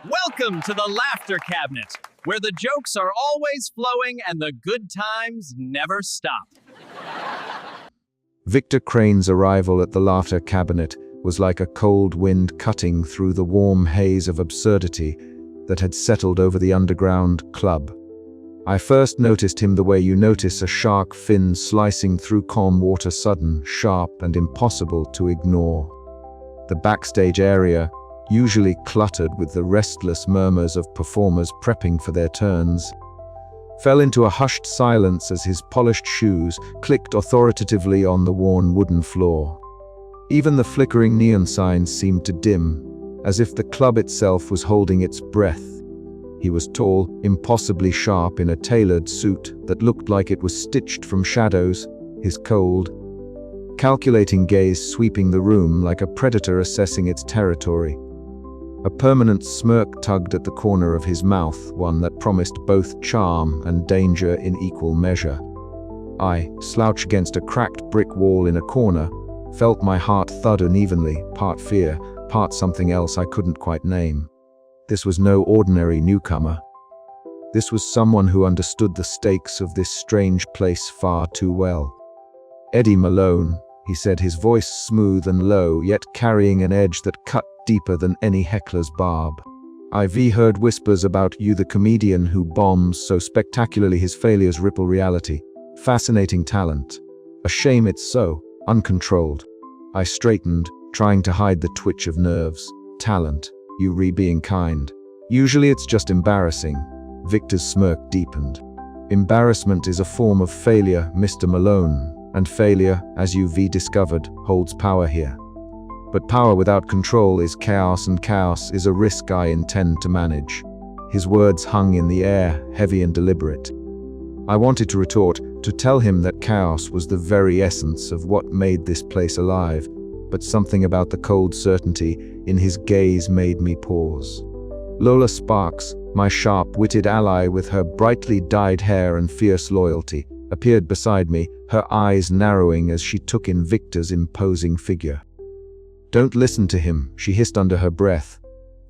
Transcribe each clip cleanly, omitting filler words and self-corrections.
Welcome to the Laughter Cabinet, where the jokes are always flowing and the good times never stop. Victor Crane's arrival at the Laughter Cabinet was like a cold wind cutting through the warm haze of absurdity that had settled over the underground club. I first noticed him the way you notice a shark fin slicing through calm water, sudden, sharp, and impossible to ignore. The backstage area, usually cluttered with the restless murmurs of performers prepping for their turns, fell into a hushed silence as his polished shoes clicked authoritatively on the worn wooden floor. Even the flickering neon signs seemed to dim, as if the club itself was holding its breath. He was tall, impossibly sharp in a tailored suit that looked like it was stitched from shadows, his cold, calculating gaze sweeping the room like a predator assessing its territory. A permanent smirk tugged at the corner of his mouth, one that promised both charm and danger in equal measure. I, slouched against a cracked brick wall in a corner, felt my heart thud unevenly, part fear, part something else I couldn't quite name. This was no ordinary newcomer. This was someone who understood the stakes of this strange place far too well. "Eddie Malone," he said, his voice smooth and low, yet carrying an edge that cut deeper than any heckler's barb. "I've heard whispers about you, the comedian who bombs so spectacularly his failures ripple reality. Fascinating talent. A shame it's so uncontrolled." I straightened, trying to hide the twitch of nerves. "Talent, you being kind. Usually it's just embarrassing." Victor's smirk deepened. "Embarrassment is a form of failure, Mr. Malone, and failure, as you've discovered, holds power here. But power without control is chaos, and chaos is a risk I intend to manage." His words hung in the air, heavy and deliberate. I wanted to retort, to tell him that chaos was the very essence of what made this place alive, but something about the cold certainty in his gaze made me pause. Lola Sparks, my sharp-witted ally with her brightly dyed hair and fierce loyalty, appeared beside me, her eyes narrowing as she took in Victor's imposing figure. "Don't listen to him," she hissed under her breath.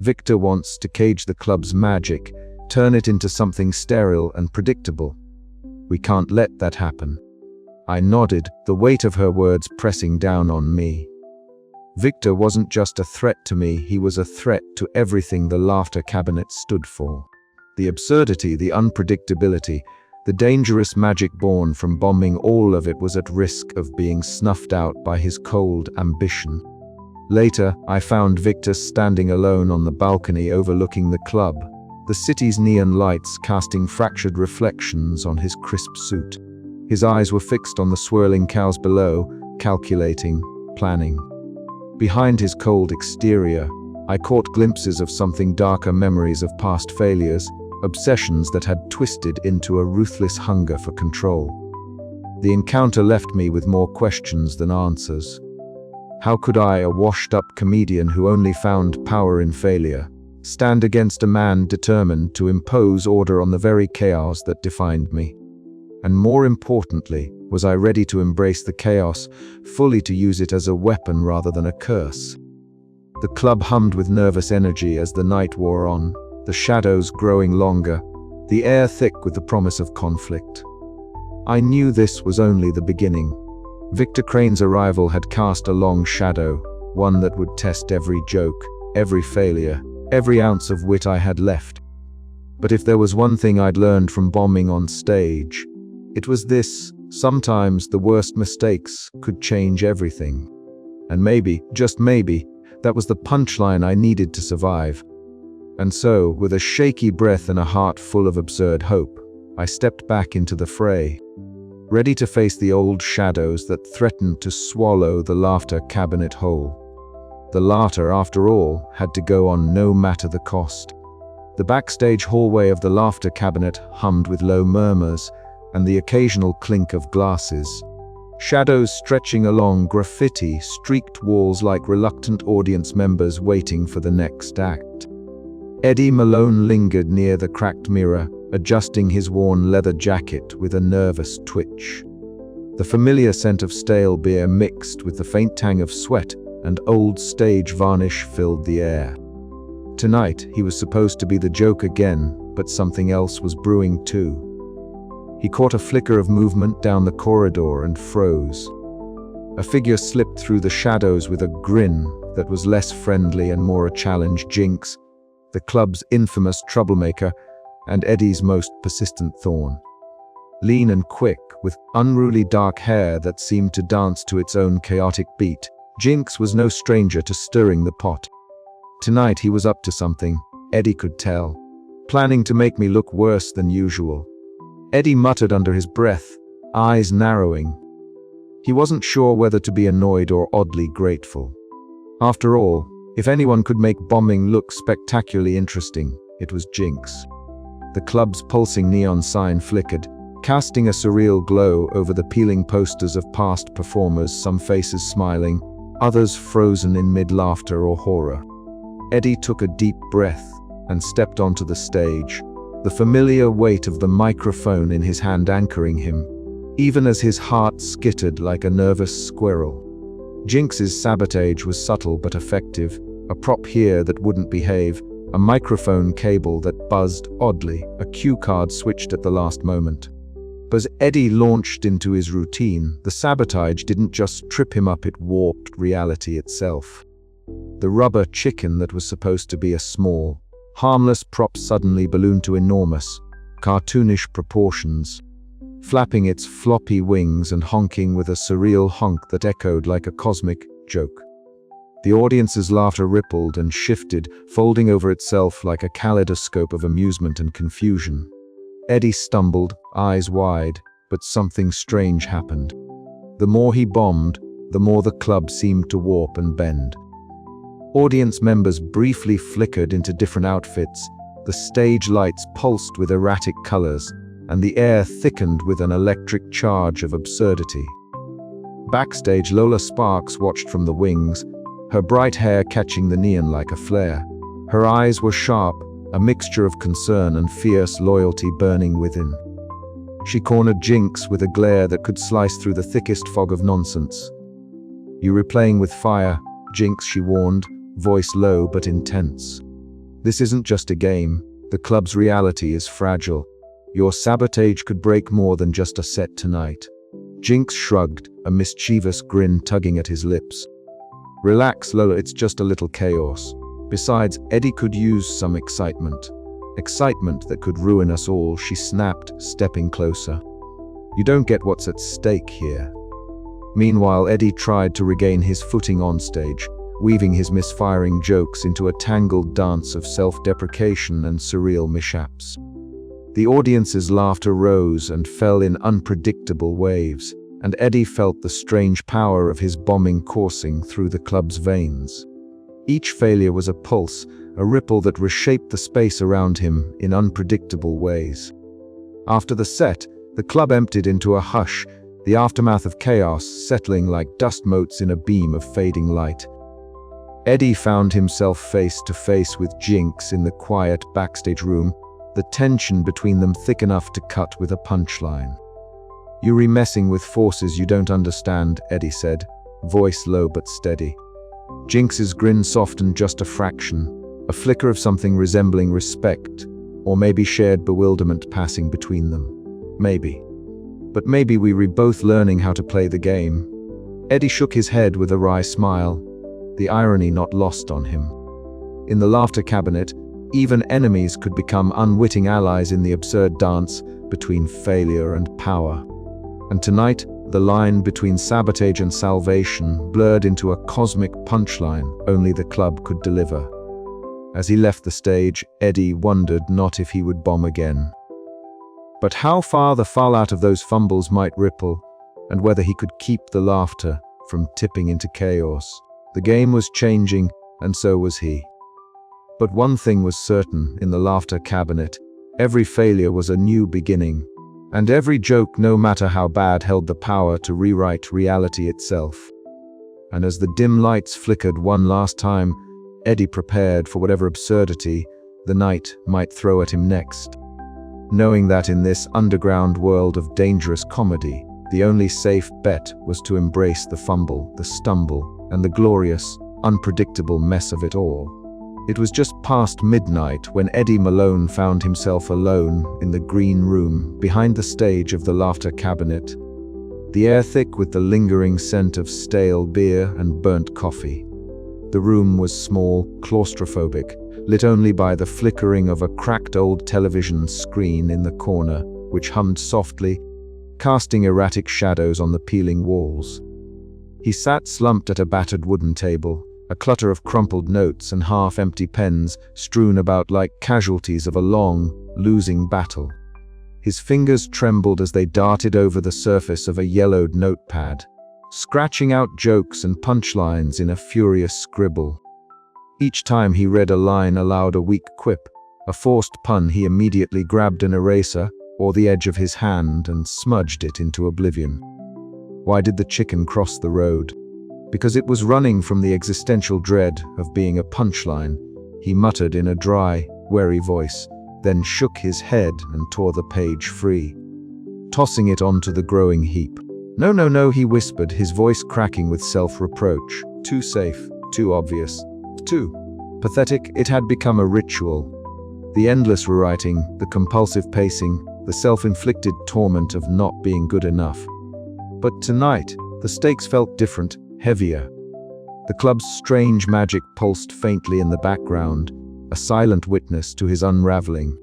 "Victor wants to cage the club's magic, turn it into something sterile and predictable. We can't let that happen." I nodded, the weight of her words pressing down on me. Victor wasn't just a threat to me, he was a threat to everything the Laughter Cabinet stood for. The absurdity, the unpredictability, the dangerous magic born from bombing, all of it was at risk of being snuffed out by his cold ambition. Later, I found Victor standing alone on the balcony overlooking the club, the city's neon lights casting fractured reflections on his crisp suit. His eyes were fixed on the swirling cows below, calculating, planning. Behind his cold exterior, I caught glimpses of something darker, memories of past failures, obsessions that had twisted into a ruthless hunger for control. The encounter left me with more questions than answers. How could I, a washed-up comedian who only found power in failure, stand against a man determined to impose order on the very chaos that defined me? And more importantly, was I ready to embrace the chaos, fully to use it as a weapon rather than a curse? The club hummed with nervous energy as the night wore on, the shadows growing longer, the air thick with the promise of conflict. I knew this was only the beginning. Victor Crane's arrival had cast a long shadow, one that would test every joke, every failure, every ounce of wit I had left. But if there was one thing I'd learned from bombing on stage, it was this: sometimes the worst mistakes could change everything. And maybe, just maybe, that was the punchline I needed to survive. And so, with a shaky breath and a heart full of absurd hope, I stepped back into the fray, ready to face the old shadows that threatened to swallow the Laughter Cabinet whole. The laughter, after all, had to go on no matter the cost. The backstage hallway of the Laughter Cabinet hummed with low murmurs and the occasional clink of glasses. Shadows stretching along graffiti-streaked walls like reluctant audience members waiting for the next act. Eddie Malone lingered near the cracked mirror, adjusting his worn leather jacket with a nervous twitch. The familiar scent of stale beer mixed with the faint tang of sweat and old stage varnish filled the air. Tonight, he was supposed to be the joke again, but something else was brewing too. He caught a flicker of movement down the corridor and froze. A figure slipped through the shadows with a grin that was less friendly and more a challenge. Jinx, the club's infamous troublemaker and Eddie's most persistent thorn. Lean and quick, with unruly dark hair that seemed to dance to its own chaotic beat, Jinx was no stranger to stirring the pot. Tonight he was up to something, Eddie could tell, planning to make me look worse than usual. Eddie muttered under his breath, eyes narrowing. He wasn't sure whether to be annoyed or oddly grateful. After all, if anyone could make bombing look spectacularly interesting, it was Jinx. The club's pulsing neon sign flickered, casting a surreal glow over the peeling posters of past performers, some faces smiling, others frozen in mid-laughter or horror. Eddie took a deep breath and stepped onto the stage, the familiar weight of the microphone in his hand anchoring him, even as his heart skittered like a nervous squirrel. Jinx's sabotage was subtle but effective, a prop here that wouldn't behave, a microphone cable that buzzed oddly, a cue card switched at the last moment. But as Eddie launched into his routine, the sabotage didn't just trip him up, it warped reality itself. The rubber chicken that was supposed to be a small, harmless prop suddenly ballooned to enormous, cartoonish proportions, flapping its floppy wings and honking with a surreal honk that echoed like a cosmic joke. The audience's laughter rippled and shifted, folding over itself like a kaleidoscope of amusement and confusion. Eddie stumbled, eyes wide, but something strange happened. The more he bombed, the more the club seemed to warp and bend. Audience members briefly flickered into different outfits, the stage lights pulsed with erratic colors, and the air thickened with an electric charge of absurdity. Backstage, Lola Sparks watched from the wings, her bright hair catching the neon like a flare. Her eyes were sharp, a mixture of concern and fierce loyalty burning within. She cornered Jinx with a glare that could slice through the thickest fog of nonsense. "You were playing with fire, Jinx," she warned, voice low but intense. "This isn't just a game. The club's reality is fragile. Your sabotage could break more than just a set tonight." Jinx shrugged, a mischievous grin tugging at his lips. "Relax, Lola, it's just a little chaos. Besides, Eddie could use some excitement. Excitement that could ruin us all," she snapped, stepping closer. "You don't get what's at stake here." Meanwhile, Eddie tried to regain his footing on stage, weaving his misfiring jokes into a tangled dance of self-deprecation and surreal mishaps. The audience's laughter rose and fell in unpredictable waves, and Eddie felt the strange power of his bombing coursing through the club's veins. Each failure was a pulse, a ripple that reshaped the space around him in unpredictable ways. After the set, the club emptied into a hush, the aftermath of chaos settling like dust motes in a beam of fading light. Eddie found himself face to face with Jinx in the quiet backstage room, the tension between them thick enough to cut with a punchline. "You're messing with forces you don't understand," Eddie said, voice low but steady. Jinx's grin softened just a fraction, a flicker of something resembling respect, or maybe shared bewilderment passing between them. Maybe. But maybe we were both learning how to play the game. Eddie shook his head with a wry smile, the irony not lost on him. In the laughter cabinet, even enemies could become unwitting allies in the absurd dance between failure and power. And tonight, the line between sabotage and salvation blurred into a cosmic punchline only the club could deliver. As he left the stage, Eddie wondered not if he would bomb again, but how far the fallout of those fumbles might ripple, and whether he could keep the laughter from tipping into chaos. The game was changing, and so was he. But one thing was certain in the laughter cabinet: every failure was a new beginning, and every joke, no matter how bad, held the power to rewrite reality itself. And as the dim lights flickered one last time, Eddie prepared for whatever absurdity the night might throw at him next, knowing that in this underground world of dangerous comedy, the only safe bet was to embrace the fumble, the stumble, and the glorious, unpredictable mess of it all. It was just past midnight when Eddie Malone found himself alone in the green room behind the stage of the Laughter Cabinet, the air thick with the lingering scent of stale beer and burnt coffee. The room was small, claustrophobic, lit only by the flickering of a cracked old television screen in the corner, which hummed softly, casting erratic shadows on the peeling walls. He sat slumped at a battered wooden table, a clutter of crumpled notes and half-empty pens strewn about like casualties of a long, losing battle. His fingers trembled as they darted over the surface of a yellowed notepad, scratching out jokes and punchlines in a furious scribble. Each time he read a line aloud, a weak quip, a forced pun, he immediately grabbed an eraser or the edge of his hand and smudged it into oblivion. Why did the chicken cross the road? Because it was running from the existential dread of being a punchline, he muttered in a dry, wary voice, then shook his head and tore the page free, tossing it onto the growing heap. "No, no, no," he whispered, his voice cracking with self-reproach. Too safe, too obvious, too pathetic. It had become a ritual. The endless rewriting, the compulsive pacing, the self-inflicted torment of not being good enough. But tonight, the stakes felt different, heavier. The club's strange magic pulsed faintly in the background, a silent witness to his unraveling.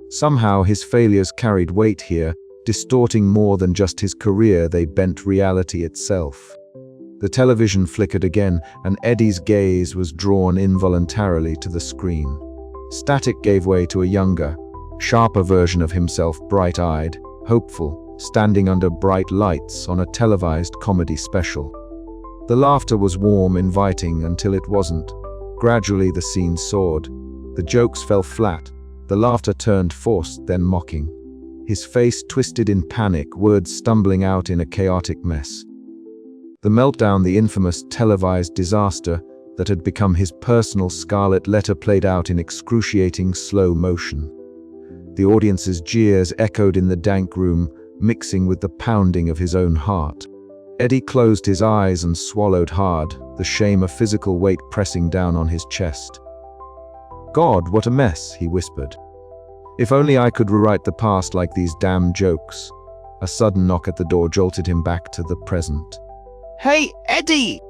Somehow his failures carried weight here, distorting more than just his career, they bent reality itself. The television flickered again, and Eddie's gaze was drawn involuntarily to the screen. Static gave way to a younger, sharper version of himself, bright-eyed, hopeful, standing under bright lights on a televised comedy special. The laughter was warm, inviting, until it wasn't. Gradually the scene soared. The jokes fell flat. The laughter turned forced, then mocking. His face twisted in panic, words stumbling out in a chaotic mess. The meltdown, the infamous televised disaster that had become his personal scarlet letter, played out in excruciating slow motion. The audience's jeers echoed in the dank room, mixing with the pounding of his own heart. Eddie closed his eyes and swallowed hard, the shame of physical weight pressing down on his chest. "God, what a mess," he whispered. "If only I could rewrite the past like these damn jokes." A sudden knock at the door jolted him back to the present. "Hey, Eddie!"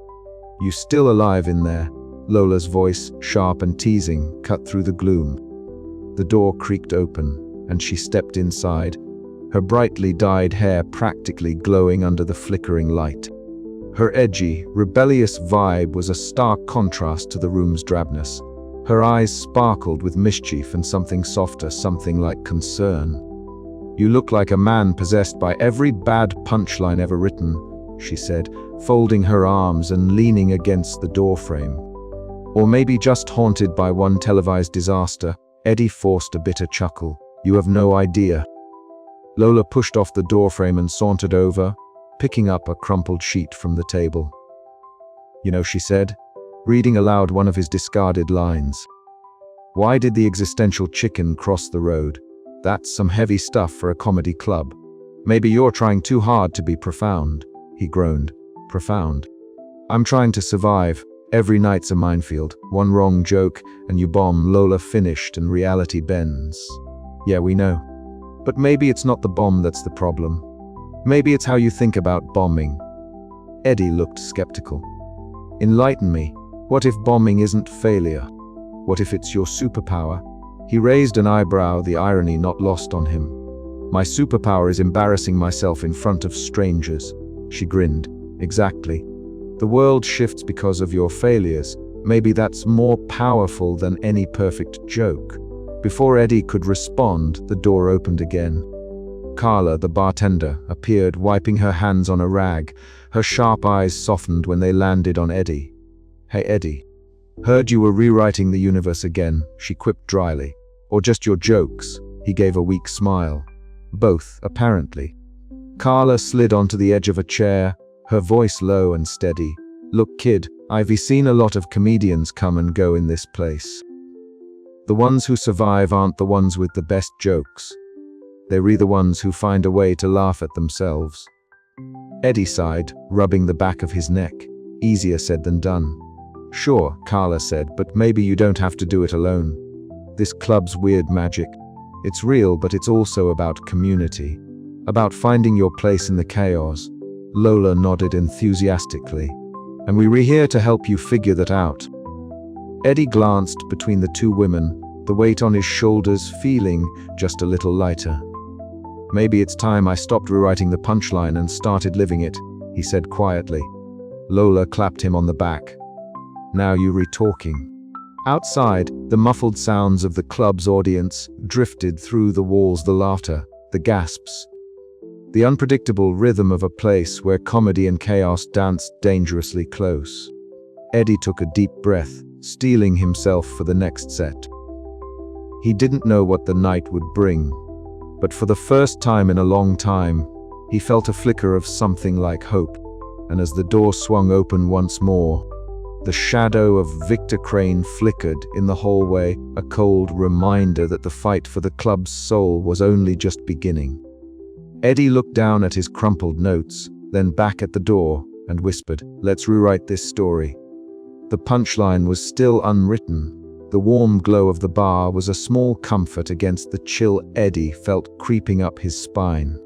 "You still alive in there?" Lola's voice, sharp and teasing, cut through the gloom. The door creaked open, and she stepped inside, her brightly dyed hair practically glowing under the flickering light. Her edgy, rebellious vibe was a stark contrast to the room's drabness. Her eyes sparkled with mischief and something softer, something like concern. "You look like a man possessed by every bad punchline ever written," she said, folding her arms and leaning against the doorframe. "Or maybe just haunted by one televised disaster." Eddie forced a bitter chuckle. "You have no idea." Lola pushed off the doorframe and sauntered over, picking up a crumpled sheet from the table. "You know," she said, reading aloud one of his discarded lines. "Why did the existential chicken cross the road? That's some heavy stuff for a comedy club. Maybe you're trying too hard to be profound," he groaned. "Profound? I'm trying to survive. Every night's a minefield. One wrong joke and you bomb." Lola finished and reality bends. "Yeah, we know. But maybe it's not the bomb that's the problem. Maybe it's how you think about bombing." Eddie looked skeptical. "Enlighten me. What if bombing isn't failure? What if it's your superpower?" He raised an eyebrow, the irony not lost on him. "My superpower is embarrassing myself in front of strangers." She grinned. "Exactly. The world shifts because of your failures. Maybe that's more powerful than any perfect joke." Before Eddie could respond, the door opened again. Carla, the bartender, appeared, wiping her hands on a rag. Her sharp eyes softened when they landed on Eddie. "Hey, Eddie. Heard you were rewriting the universe again," she quipped dryly. "Or just your jokes?" He gave a weak smile. "Both, apparently." Carla slid onto the edge of a chair, her voice low and steady. "Look, kid, I've seen a lot of comedians come and go in this place. The ones who survive aren't the ones with the best jokes. They're the ones who find a way to laugh at themselves." Eddie sighed, rubbing the back of his neck. "Easier said than done." Sure, Carla said, but maybe you don't have to do it alone. This club's weird magic. It's real, but it's also about community. About finding your place in the chaos. Lola nodded enthusiastically. And we're here to help you figure that out. Eddie glanced between the two women, the weight on his shoulders feeling just a little lighter. Maybe it's time I stopped rewriting the punchline and started living it, he said quietly. Lola clapped him on the back. Now you're re-talking. Outside, the muffled sounds of the club's audience drifted through the walls, the laughter, the gasps. The unpredictable rhythm of a place where comedy and chaos danced dangerously close. Eddie took a deep breath, steeling himself for the next set. He didn't know what the night would bring, but for the first time in a long time, he felt a flicker of something like hope, and as the door swung open once more, the shadow of Victor Crane flickered in the hallway, a cold reminder that the fight for the club's soul was only just beginning. Eddie looked down at his crumpled notes, then back at the door, and whispered, "Let's rewrite this story." The punchline was still unwritten. The warm glow of the bar was a small comfort against the chill Eddie felt creeping up his spine.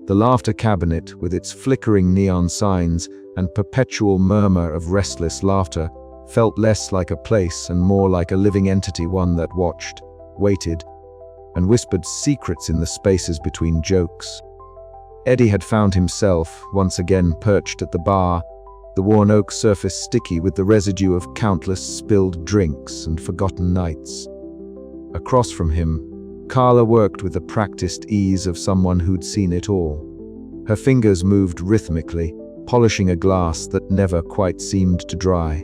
The laughter cabinet, with its flickering neon signs and perpetual murmur of restless laughter, felt less like a place and more like a living entity, one that watched, waited, and whispered secrets in the spaces between jokes. Eddie had found himself, once again perched at the bar, the worn oak surface sticky with the residue of countless spilled drinks and forgotten nights. Across from him, Carla worked with the practiced ease of someone who'd seen it all. Her fingers moved rhythmically, polishing a glass that never quite seemed to dry.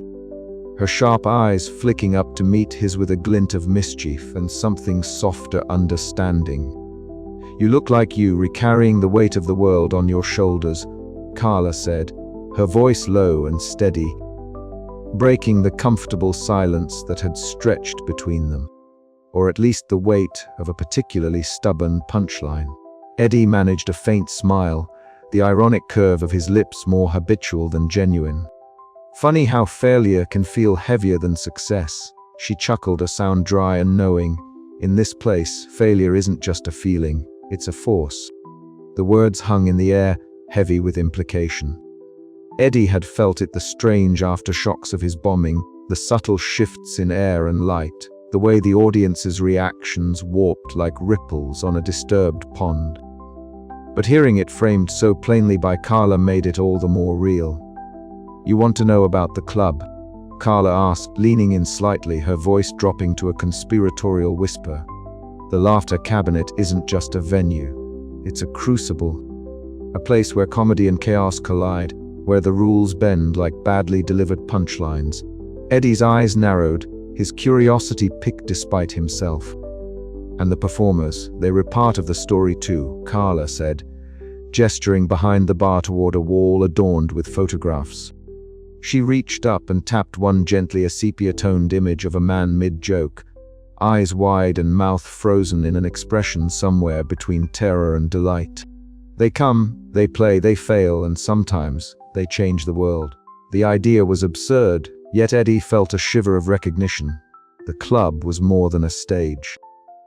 Her sharp eyes flicking up to meet his with a glint of mischief and something softer understanding. "You look like you, recarrying the weight of the world on your shoulders," Carla said, her voice low and steady, breaking the comfortable silence that had stretched between them. Or at least the weight of a particularly stubborn punchline. Eddie managed a faint smile, the ironic curve of his lips more habitual than genuine. "Funny how failure can feel heavier than success." She chuckled, a sound dry and knowing. "In this place, failure isn't just a feeling, it's a force." The words hung in the air, heavy with implication. Eddie had felt it, the strange aftershocks of his bombing, the subtle shifts in air and light, the way the audience's reactions warped like ripples on a disturbed pond. But hearing it framed so plainly by Carla made it all the more real. "You want to know about the club?" Carla asked, leaning in slightly, her voice dropping to a conspiratorial whisper. "The laughter cabinet isn't just a venue. It's a crucible. A place where comedy and chaos collide, where the rules bend like badly delivered punchlines." Eddie's eyes narrowed, his curiosity piqued despite himself. "And the performers, they were part of the story too," Carla said, gesturing behind the bar toward a wall adorned with photographs. She reached up and tapped one gently, a sepia-toned image of a man mid-joke, eyes wide and mouth frozen in an expression somewhere between terror and delight. "They come, they play, they fail, and sometimes they change the world." The idea was absurd, yet Eddie felt a shiver of recognition. The club was more than a stage.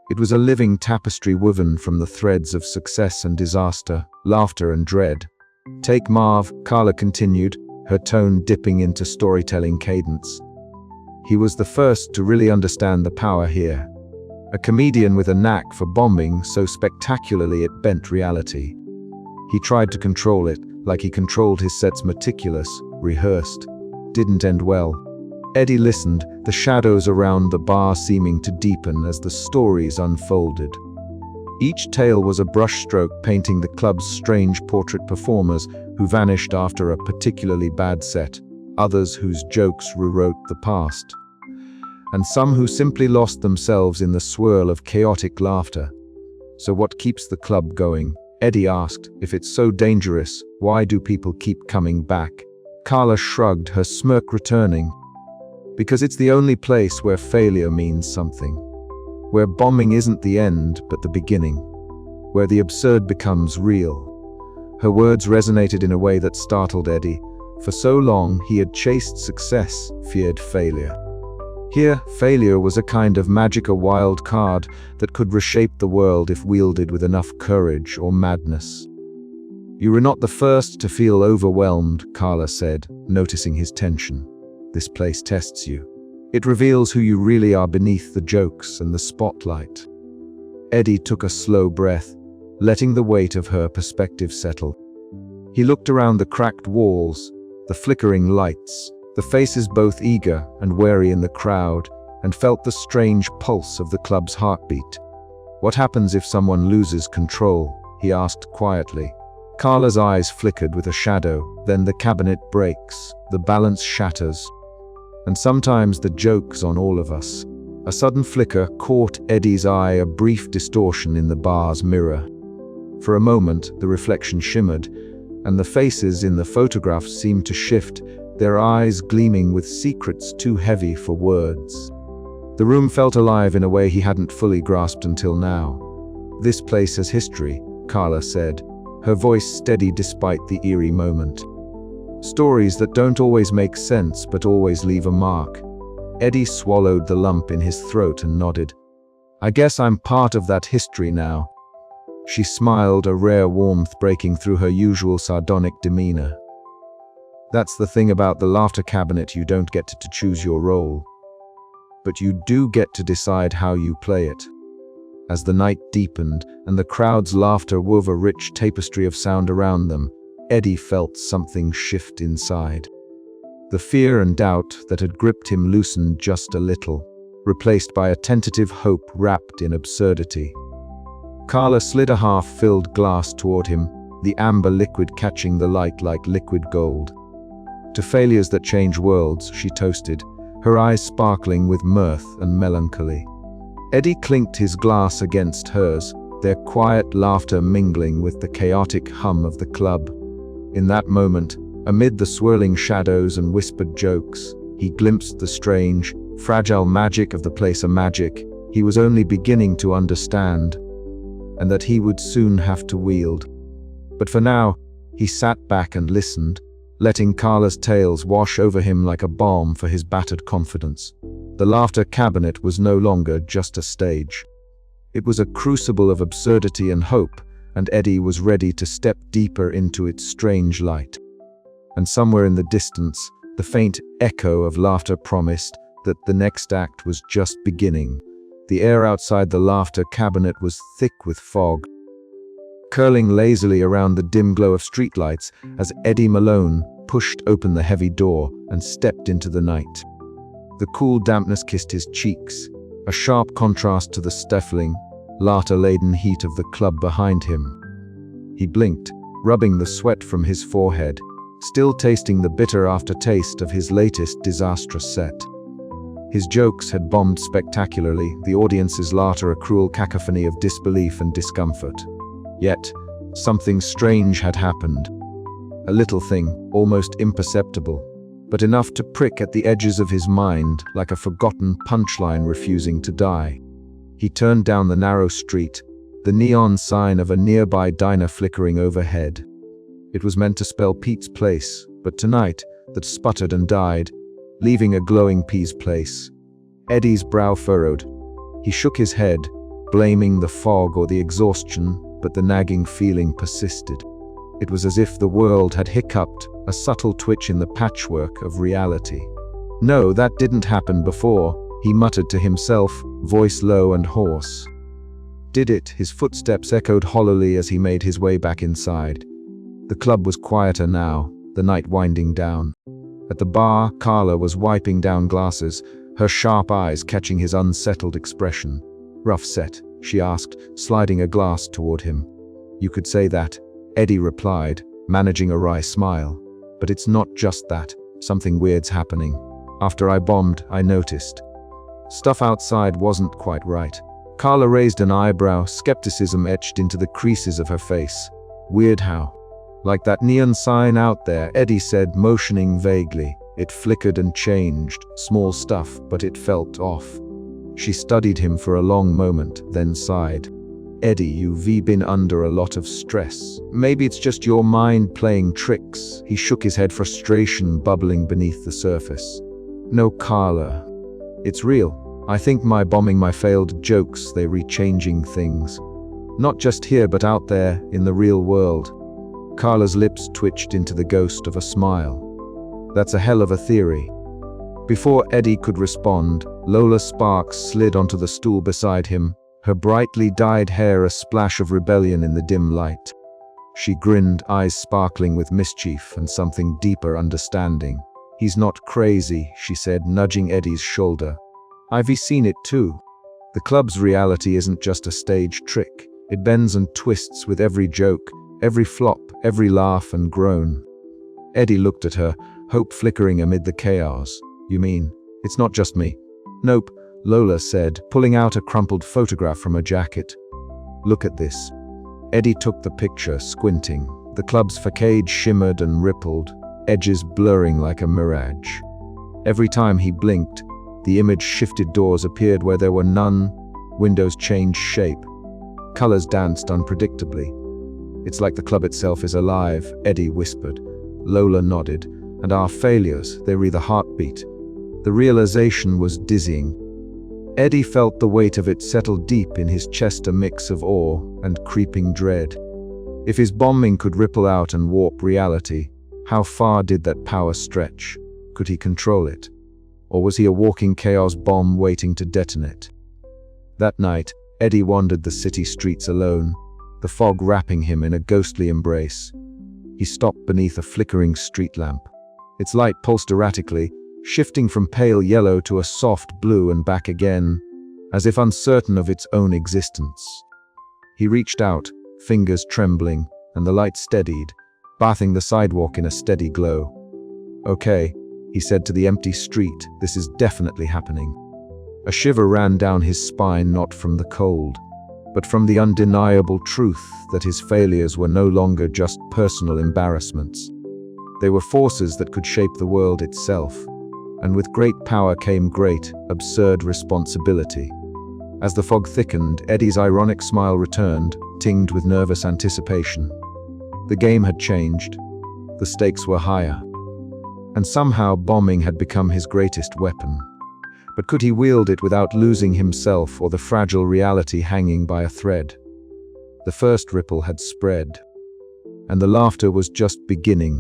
It was a living tapestry woven from the threads of success and disaster, laughter and dread. "Take Marv," Carla continued, her tone dipping into storytelling cadence. "He was the first to really understand the power here. A comedian with a knack for bombing so spectacularly it bent reality. He tried to control it, like he controlled his sets, meticulous, rehearsed. Didn't end well." Eddie listened, the shadows around the bar seeming to deepen as the stories unfolded. Each tale was a brushstroke painting the club's strange portrait performers who vanished after a particularly bad set, others whose jokes rewrote the past, and some who simply lost themselves in the swirl of chaotic laughter. "So what keeps the club going?" Eddie asked. "If it's so dangerous, why do people keep coming back?" Carla shrugged, her smirk returning. "Because it's the only place where failure means something. Where bombing isn't the end, but the beginning. Where the absurd becomes real." Her words resonated in a way that startled Eddie, For so long, he had chased success, feared failure. Here, failure was a kind of magic, a wild card that could reshape the world if wielded with enough courage or madness. "You were not the first to feel overwhelmed," Carla said, noticing his tension. "This place tests you. It reveals who you really are beneath the jokes and the spotlight." Eddie took a slow breath, letting the weight of her perspective settle. He looked around the cracked walls, the flickering lights, the faces both eager and wary in the crowd, and felt the strange pulse of the club's heartbeat. "What happens if someone loses control?" he asked quietly. Carla's eyes flickered with a shadow, then the cabinet breaks, the balance shatters. "And sometimes the joke's on all of us." A sudden flicker caught Eddie's eye, a brief distortion in the bar's mirror. For a moment, the reflection shimmered, and the faces in the photograph seemed to shift, their eyes gleaming with secrets too heavy for words. The room felt alive in a way he hadn't fully grasped until now. "This place has history," Carla said, her voice steady despite the eerie moment. "Stories that don't always make sense but always leave a mark." Eddie swallowed the lump in his throat and nodded. "I guess I'm part of that history now." She smiled, a rare warmth breaking through her usual sardonic demeanor. "That's the thing about the laughter cabinet, you don't get to choose your role. But you do get to decide how you play it." As the night deepened and the crowd's laughter wove a rich tapestry of sound around them, Eddie felt something shift inside. The fear and doubt that had gripped him loosened just a little, replaced by a tentative hope wrapped in absurdity. Carla slid a half-filled glass toward him, the amber liquid catching the light like liquid gold. "To failures that change worlds," she toasted, her eyes sparkling with mirth and melancholy. Eddie clinked his glass against hers, their quiet laughter mingling with the chaotic hum of the club. In that moment, amid the swirling shadows and whispered jokes, he glimpsed the strange, fragile magic of the place, a magic he was only beginning to understand, and that he would soon have to wield. But for now, he sat back and listened, letting Carla's tales wash over him like a balm for his battered confidence. The laughter cabinet was no longer just a stage. It was a crucible of absurdity and hope, and Eddie was ready to step deeper into its strange light. And somewhere in the distance, the faint echo of laughter promised that the next act was just beginning. The air outside the laughter cabinet was thick with fog, curling lazily around the dim glow of streetlights as Eddie Malone pushed open the heavy door and stepped into the night. The cool dampness kissed his cheeks, a sharp contrast to the stifling, laughter-laden heat of the club behind him. He blinked, rubbing the sweat from his forehead, still tasting the bitter aftertaste of his latest disastrous set. His jokes had bombed spectacularly, the audience's laughter a cruel cacophony of disbelief and discomfort. Yet, something strange had happened. A little thing, almost imperceptible, but enough to prick at the edges of his mind like a forgotten punchline refusing to die. He turned down the narrow street, the neon sign of a nearby diner flickering overhead. It was meant to spell Pete's Place, but tonight, that sputtered and died, leaving a glowing Pete's Place. Eddie's brow furrowed. He shook his head, blaming the fog or the exhaustion, but the nagging feeling persisted. It was as if the world had hiccuped, a subtle twitch in the patchwork of reality. "No, that didn't happen before," he muttered to himself, voice low and hoarse. "Did it?" His footsteps echoed hollowly as he made his way back inside. The club was quieter now, the night winding down. At the bar, Carla was wiping down glasses, her sharp eyes catching his unsettled expression. "Rough set?" she asked, sliding a glass toward him. "You could say that," Eddie replied, managing a wry smile. "But it's not just that. Something weird's happening. After I bombed, I noticed. Stuff outside wasn't quite right." Carla raised an eyebrow, skepticism etched into the creases of her face. "Weird how?" "Like that neon sign out there," Eddie said, motioning vaguely. "It flickered and changed, small stuff, but it felt off." She studied him for a long moment, then sighed. Eddie, you've been under a lot of stress. Maybe it's just your mind playing tricks. He shook his head, frustration bubbling beneath the surface. No, Carla. It's real. I think my bombing, my failed jokes, they're rechanging things. Not just here, but out there, in the real world. Carla's lips twitched into the ghost of a smile. That's a hell of a theory. Before Eddie could respond, Lola Sparks slid onto the stool beside him, her brightly dyed hair a splash of rebellion in the dim light. She grinned, eyes sparkling with mischief and something deeper understanding. He's not crazy, she said, nudging Eddie's shoulder. I've seen it too. The club's reality isn't just a stage trick. It bends and twists with every joke, every flop, every laugh and groan. Eddie looked at her, hope flickering amid the chaos. You mean, it's not just me? Nope, Lola said, pulling out a crumpled photograph from her jacket. Look at this. Eddie took the picture, squinting. The club's facade shimmered and rippled, edges blurring like a mirage. Every time he blinked, the image shifted, doors appeared where there were none, windows changed shape. Colors danced unpredictably. It's like the club itself is alive, Eddie whispered. Lola nodded. And our failures, they were the heartbeat. The realization was dizzying. Eddie felt the weight of it settle deep in his chest, a mix of awe and creeping dread. If his bombing could ripple out and warp reality, how far did that power stretch? Could he control it? Or was he a walking chaos bomb waiting to detonate? That night, Eddie wandered the city streets alone, the fog wrapping him in a ghostly embrace. He stopped beneath a flickering street lamp. Its light pulsed erratically, shifting from pale yellow to a soft blue and back again, as if uncertain of its own existence. He reached out, fingers trembling, and the light steadied, bathing the sidewalk in a steady glow. Okay, he said to the empty street, this is definitely happening. A shiver ran down his spine, not from the cold, but from the undeniable truth that his failures were no longer just personal embarrassments. They were forces that could shape the world itself, and with great power came great, absurd responsibility. As the fog thickened, Eddie's ironic smile returned, tinged with nervous anticipation. The game had changed. The stakes were higher. And somehow bombing had become his greatest weapon. But could he wield it without losing himself or the fragile reality hanging by a thread? The first ripple had spread, and the laughter was just beginning.